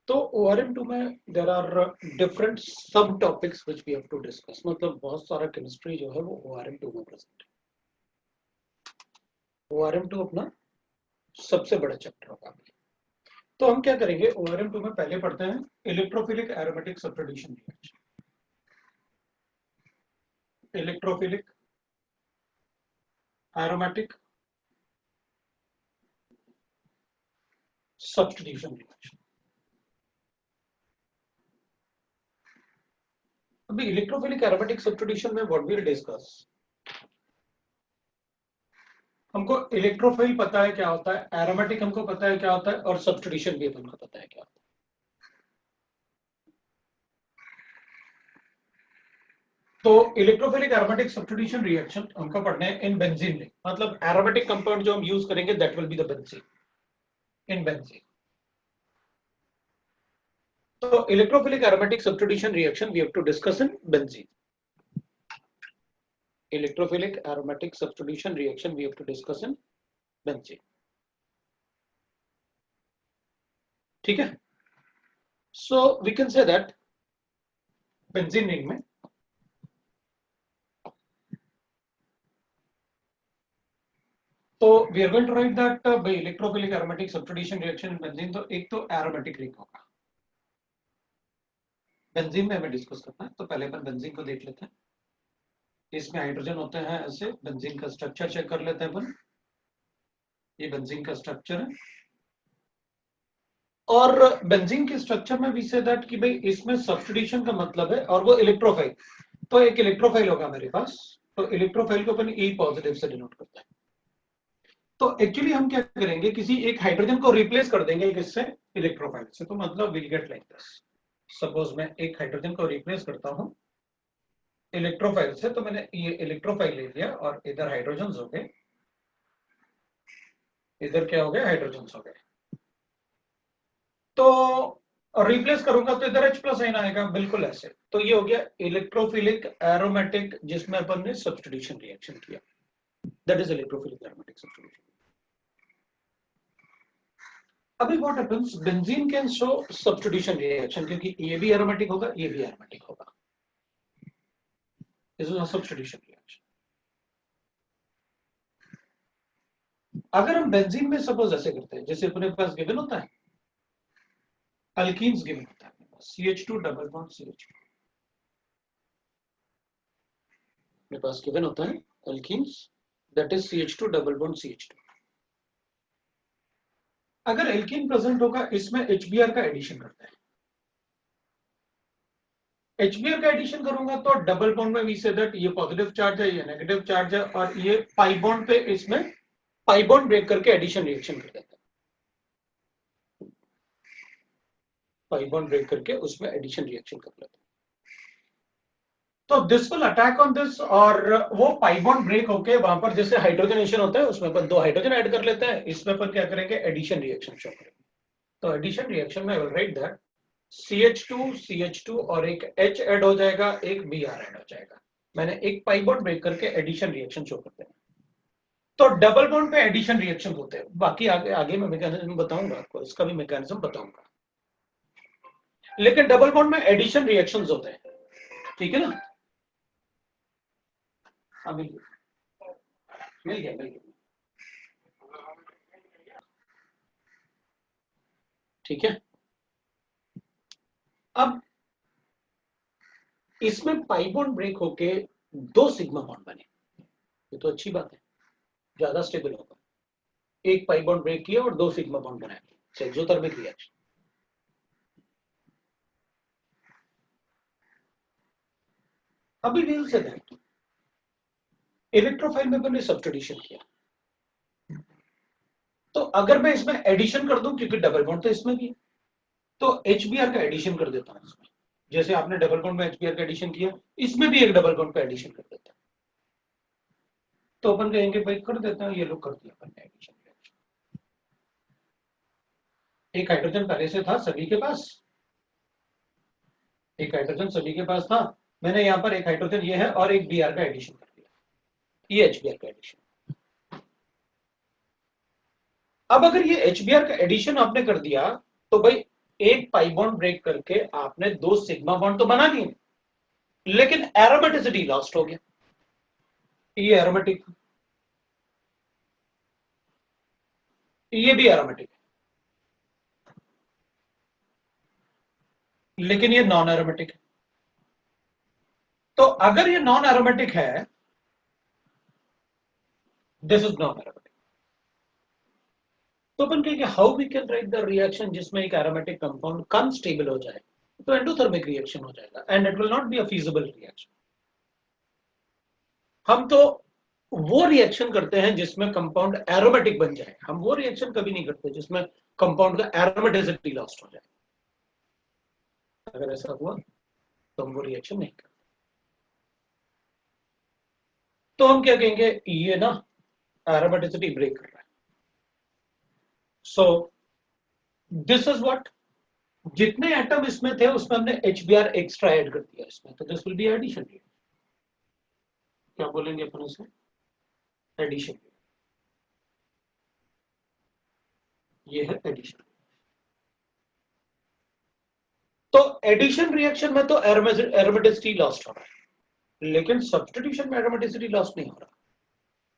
तो ORM2 में there are different subtopics which we have to discuss, मतलब बहुत सारा केमिस्ट्री जो है वो ORM2 में प्रेजेंट है। ORM2 अपना सबसे बड़ा चैप्टर होगा। तो हम क्या करेंगे, ORM2 में पहले पढ़ते हैं electrophilic aromatic substitution reaction. Electrophilic aromatic substitution reaction. अभी इलेक्ट्रोफिलिक एरोमेटिक सब्स्टिट्यूशन में व्हाट वी विल डिस्कस, हमको इलेक्ट्रोफिल पता है क्या होता है, एरोमेटिक हमको पता है क्या होता है, और सब्स्टिट्यूशन भी हमको पता है क्या होता है। तो इलेक्ट्रोफिलिक एरोमेटिक सब्स्टिट्यूशन रिएक्शन हमको पढ़ने हैं इन बेंजीन में, मतलब एरोमेटिक कंपाउंड जो हम यूज करेंगे that will be the benzene, in benzene. तो electrophilic aromatic substitution reaction we have to discuss in benzene. Electrophilic aromatic substitution reaction we have to discuss in benzene. ठीक है, so we can say that benzene ring में तो we are going to write that by electrophilic aromatic substitution reaction in benzene, तो एक तो aromatic ring होगा benzene में, हमें डिस्कस करना है। तो पहले अपन बेंजीन को देख लेते हैं। इसमें हाइड्रोजन होते हैं ऐसे, बेंजीन का स्ट्रक्चर चेक कर लेते हैं अपन। ये बेंजीन का स्ट्रक्चर है, और बेंजीन के स्ट्रक्चर में वी से दैट कि भाई इसमें सब्स्टिट्यूशन का मतलब है, और वो इलेक्ट्रोफाइल, तो एक इलेक्ट्रोफाइल होगा मेरे पास, तो इलेक्ट्रोफाइल को अपन E पॉजिटिव से डिनोट करते हैं। तो एक्चुअली हम क्या करेंगे, किसी एक हाइड्रोजन को रिप्लेस कर देंगे किससे, इलेक्ट्रोफाइल से। तो मतलब will get like this, suppose मैं एक हाइड्रोजन को रिप्लेस करता हूं इलेक्ट्रोफाइल से, तो मैंने ये इलेक्ट्रोफाइल ले लिया और इधर हाइड्रोजन हो गए, इधर क्या हो गया, हाइड्रोजन हो गए। तो रिप्लेस करूंगा तो इधर H प्लस आइन आएगा, बिल्कुल ऐसे। तो ये हो गया इलेक्ट्रोफिलिक एरोमेटिक, जिसमें अपन ने सब्स्टिट्यूशन रिएक्शन किया, that is electrophilic aromatic substitution. अभी what happens, benzene can show substitution reaction, क्योंकि ये भी एरोमेटिक होगा, ये भी एरोमेटिक होगा, this is a substitution reaction. अगर हम बेंजीन में सपोज ऐसे करते हैं, जैसे अपने पास गिवन होता है अल्कीन्स गिवन होता है, CH2 डबल बॉन्ड CH2, मेरे पास गिवन होता है alkenes, that is CH2 double bond CH2। अगर एल्कीन प्रेजेंट होगा, इसमें HBr का एडिशन करते हैं। HBr का एडिशन करूंगा तो डबल बॉन्ड में वी से दैट ये पॉजिटिव चार्ज है, ये नेगेटिव चार्ज है, और ये पाई बॉन्ड पे इसमें पाई बॉन्ड ब्रेक करके एडिशन रिएक्शन कर देता है, पाई बॉन्ड ब्रेक करके उसमें एडिशन रिएक्शन कर लेता है। तो this will attack on this, और वो पाई बॉन्ड ब्रेक होके वहां पर जैसे हाइड्रोजनेशन होता है, उसमें अपन 2 हाइड्रोजन ऐड कर लेते हैं, इसमें अपन क्या करेंगे, एडिशन रिएक्शन शो करेंगे। तो एडिशन रिएक्शन में I will write that CH2 और एक H ऐड हो जाएगा, एक Br ऐड हो जाएगा। मैंने एक पाई बॉन्ड ब्रेक करके एडिशन रिएक्शन शो करते हैं। तो डबल बॉन्ड पे एडिशन रिएक्शन होते हैं, बाकी आगे मैं मैकेनिज्म बताऊंगा आपको, इसका भी मैकेनिज्म बताऊंगा, लेकिन डबल बॉन्ड में एडिशन रिएक्शंस होते हैं, ठीक है ना। हाँ मिल गया, ठीक है। अब इसमें पाई बॉन्ड ब्रेक होके 2 सिग्मा बॉन्ड बने, ये तो अच्छी बात है, ज्यादा स्टेबल होगा। एक पाई बॉन्ड ब्रेक किया और 2 सिग्मा बॉन्ड बनाए, एक्सोथर्मिक रिएक्शन। अभी वील से दैट इलेक्ट्रोफाइल में मैंने सब्स्टिट्यूशन किया, तो अगर मैं इसमें एडिशन कर दूं, क्योंकि डबल बॉन्ड तो इसमें भी है, तो HBr का एडिशन कर देता हूं इसमें, जैसे आपने डबल बॉन्ड में HBr का एडिशन किया, इसमें भी एक डबल बॉन्ड का एडिशन कर देता है। तो अपन कहेंगे भाई कर देता है, ये लोग कर दिया अपन ने एडिशन। एक हाइड्रोजन पहले से था सभी के पास, एक हाइड्रोजन सभी के पास था, मैंने यहां पर एक हाइड्रोजन ये है और एक Br का एडिशन कर दिया, ये HBr का एडिशन। अब अगर ये HBr का एडिशन आपने कर दिया, तो भाई एक पाई बॉन्ड ब्रेक करके आपने 2 सिग्मा बॉन्ड तो बना दिए, लेकिन एरोमेटिसिटी लॉस्ट हो गया। ये एरोमेटिक, ये भी एरोमेटिक है, लेकिन ये नॉन एरोमेटिक है। तो अगर ये नॉन एरोमेटिक है, दिस इज नॉन एरोमेटिक, तो अपन कहेंगे how we can write the reaction जिसमें एक एरोमेटिक कंपाउंड कम स्टेबल हो जाए, तो एंडोथर्मिक रिएक्शन हो जाएगा and it will not be a feasible reaction. हम तो वो रिएक्शन करते हैं जिसमें कंपाउंड एरोमेटिक बन जाए, हम वो रिएक्शन कभी नहीं करते जिसमें कंपाउंड का एरोमेटिसिटी लॉस्ट हो जाए। अगर ऐसा हुआ तो हम वो रिएक्शन नहीं करते। तो हम क्या कहेंगे, ये ना एरोमेटिसिटी ब्रेक कर रहा है। सो दिस इज व्हाट, जितने एटम इसमें थे उसमें हमने HBr एक्स्ट्रा ऐड कर दिया इसमें, तो दिस विल बी एडिशन। क्या बोलेंगे अपन इसमें, एडिशन। ये है एडिशन। तो एडिशन रिएक्शन में तो एरोमेटिसिटी लॉस्ट हो रहा है, लेकिन सब्स्टिट्यूशन में एरोमेटिसिटी लॉस्ट नहीं हो रहा।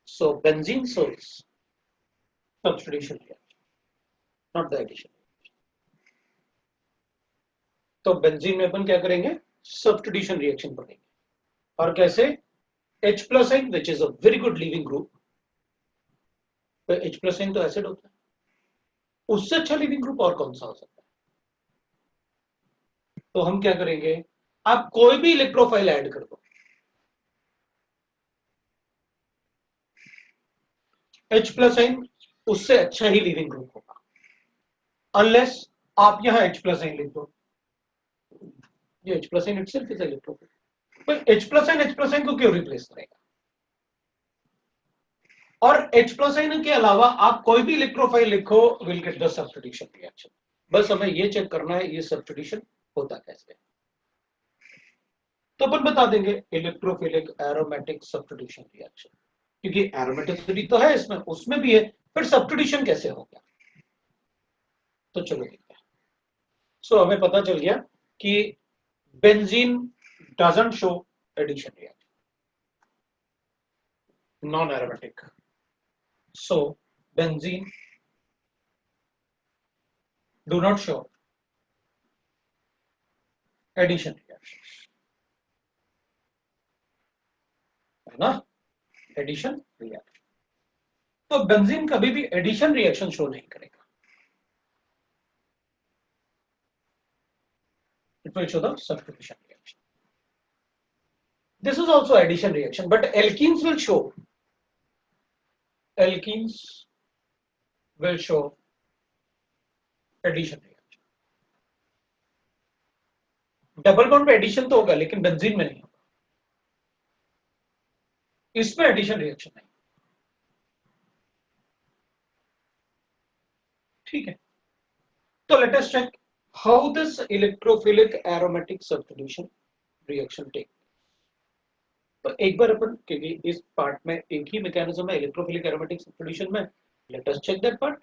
सो बेंजीन सोल्स substitution reaction, not the addition. तो बेंजीन में अपन क्या करेंगे, सब्स्टिट्यूशन रिएक्शन पढ़ेंगे। और कैसे, H+N which is a very good leaving group, तो H+N तो एसिड होता है, उससे अच्छा लिविंग ग्रुप और कौन सा हो सकता है। तो हम क्या करेंगे, आप कोई भी इलेक्ट्रोफाइल ऐड कर दो, H+N उससे अच्छा ही लिविंग ग्रुप होगा, अनलेस आप यहां H+N लिख दो। ये H+N इटसेल्फ इज इलेक्ट्रोफाइल, पर H+N को क्यों रिप्लेस करेगा। और H+N के अलावा आप कोई भी इलेक्ट्रोफाइल लिखो, will get the substitution reaction. बस हमें ये चेक करना है ये सब्स्टिट्यूशन होता कैसे। तो अपन बता देंगे इलेक्ट्रोफिलिक एरोमेटिक सब्स्टिट्यूशन रिएक्शन, क्योंकि एरोमेटिसिटी तो है इसमें, उसमें भी है, फिर सब्स्टिट्यूशन कैसे हो गया। तो चलो देखते हैं। सो हमें पता चल गया कि benzene doesn't show addition reaction, non aromatic. So benzene do not show addition reactions, है ना, एडिशन रिएक्शन। तो बेंजीन कभी भी एडिशन रिएक्शन शो नहीं करेगा, it will show the substitution reaction. This is also addition reaction, but alkenes will show, alkenes will show addition reaction. Double bond में addition तो होगा, लेकिन बेंजीन में नहीं होगा, इसमें एडिशन रिएक्शन नहीं। ठीक है, तो let us check how this electrophilic aromatic substitution reaction take. तो एक बार अपन, क्योंकि इस पार्ट में एक ही मैकेनिज्म है इलेक्ट्रोफिलिक एरोमेटिक सब्स्टिट्यूशन में, let us check that part.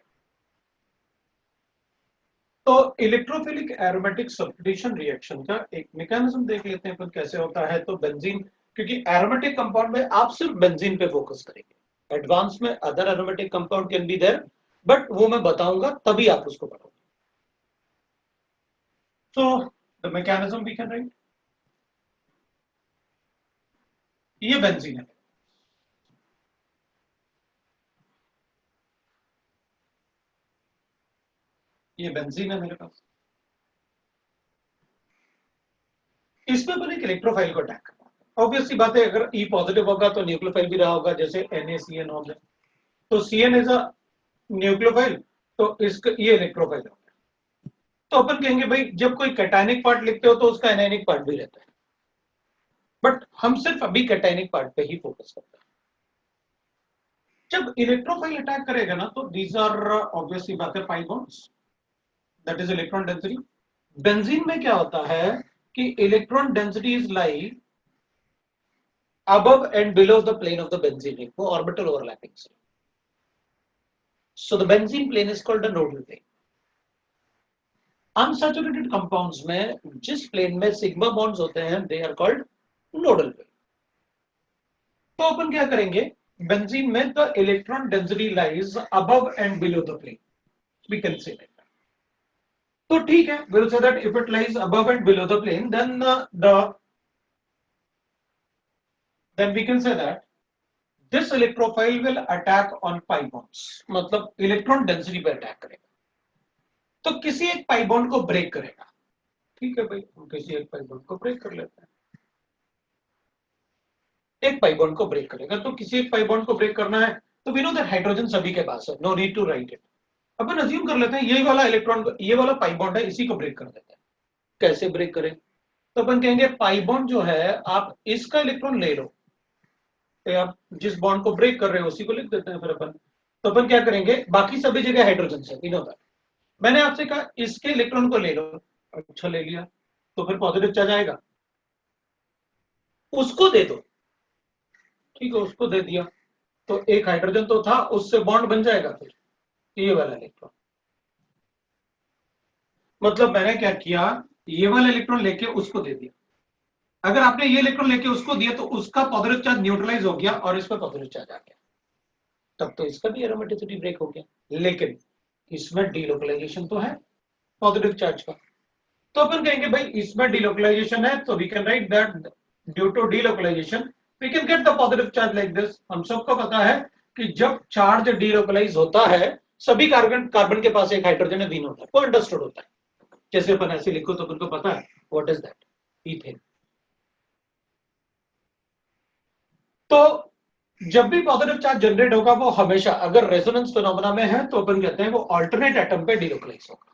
तो इलेक्ट्रोफिलिक एरोमेटिक सब्स्टिट्यूशन रिएक्शन का एक मैकेनिज्म देख लेते हैं अपन कैसे होता है। तो बेंजीन, क्योंकि एरोमेटिक कंपाउंड में आप सिर्फ बेंजीन पे फोकस करेंगे, एडवांस में other aromatic compound can be there, but वो मैं बताऊंगा तभी आप उसको पढ़ोगे। So the mechanism we can write, ये बेंजीन है, ये बेंजीन है मेरे पास, इसमें अपन एक इलेक्ट्रोफाइल को अटैक करना है। ऑब्वियसली बात है, अगर E पॉजिटिव होगा तो न्यूक्लियोफाइल भी रहा होगा, जैसे NaCN हो गया, तो CN इज अ न्यूक्लियोफाइल, तो इसका ये इलेक्ट्रोफाइल हो गया। तो अपन कहेंगे भाई जब कोई कैटायनिक पार्ट लिखते हो तो उसका एनायनिक पार्ट भी रहता है, बट हम सिर्फ अभी कैटायनिक पार्ट पे ही फोकस करते हैं। जब इलेक्ट्रोफाइल अटैक करेगा ना, तो दीज आर ऑब्वियसली बात है pi bonds, that is electron density. Benzene में क्या होता है कि electron density is like above and below the plane of the benzene ring, वो orbital overlapping से। So the benzene plane is called a nodal plane. Unsaturated compounds में जिस plane में सिग्मा बॉन्ड्स होते हैं they are called nodal plane. तो अपन क्या करेंगे, बेंजीन में the electron density lies above and below the plane, we can say that. तो ठीक है, we'll say that if it lies above and below the plane, then we can say that this electrophile will attack on pi bonds, मतलब electron density पे attack करेगा, तो किसी एक pi bond को ब्रेक करेगा। ठीक है भाई, हम किसी एक पाई बॉन्ड को ब्रेक कर लेते हैं। एक पाई बॉन्ड को ब्रेक करेगा, तो किसी एक पाई बॉन्ड को ब्रेक करना है तो वी नो दैट हाइड्रोजन सभी के पास है, no need to write it. अपन अज्यूम कर लेते हैं ये वाला इलेक्ट्रॉन, ये वाला पाई बॉन्ड है, इसी को ब्रेक कर देते हैं। कैसे ब्रेक करें? तो अपन कहेंगे पाई बॉन्ड जो है, आप इसका इलेक्ट्रॉन ले लो, तो आप जिस बॉन्ड को ब्रेक कर रहे हो उसी को लिख देते हैं फिर अपन। तो अपन क्या करेंगे, बाकी सभी जगह हाइड्रोजन है, वी नो दैट। मैंने आपसे कहा इसके इलेक्ट्रॉन को ले लो, अच्छा ले लिया, तो फिर पॉजिटिव चार्ज आएगा, उसको दे दो, ठीक है, उसको दे दिया, तो एक हाइड्रोजन तो था, उससे बॉन्ड बन जाएगा फिर ये वाला इलेक्ट्रॉन। मतलब मैंने क्या किया, ये वाला इलेक्ट्रॉन लेके उसको दे दिया। अगर आपने ये इलेक्ट्रॉन लेके उसको दिया तो उसका पॉजिटिव चार्ज न्यूट्रलाइज हो गया और इस पर पॉजिटिव चार्ज आ गया, तब तो इसका भी एरोमेटिसिटी ब्रेक हो गया। लेकिन इसमें डीलोकलाइजेशन तो है पॉजिटिव चार्ज का, तो अपन कहेंगे भाई इसमें डीलोकलाइजेशन है, तो we can write that due to delocalisation we can get the positive charge like this. हम सबको पता है कि जब चार्ज डीलोकलाइज होता है, सभी कार्बन के पास एक हाइड्रोजन है, वीन होता है, वो अंडरस्टूड होता है। जैसे अपन ऐसे लिखो तो अपन को पता है व्हाट इज दैट, ईथेन। तो जब भी पॉजिटिव चार्ज जनरेट होगा वो हमेशा, अगर रेजोनेंस फिनोमेना में है तो अपन कहते हैं वो अल्टरनेट एटम पे डीलोकलाइज होगा।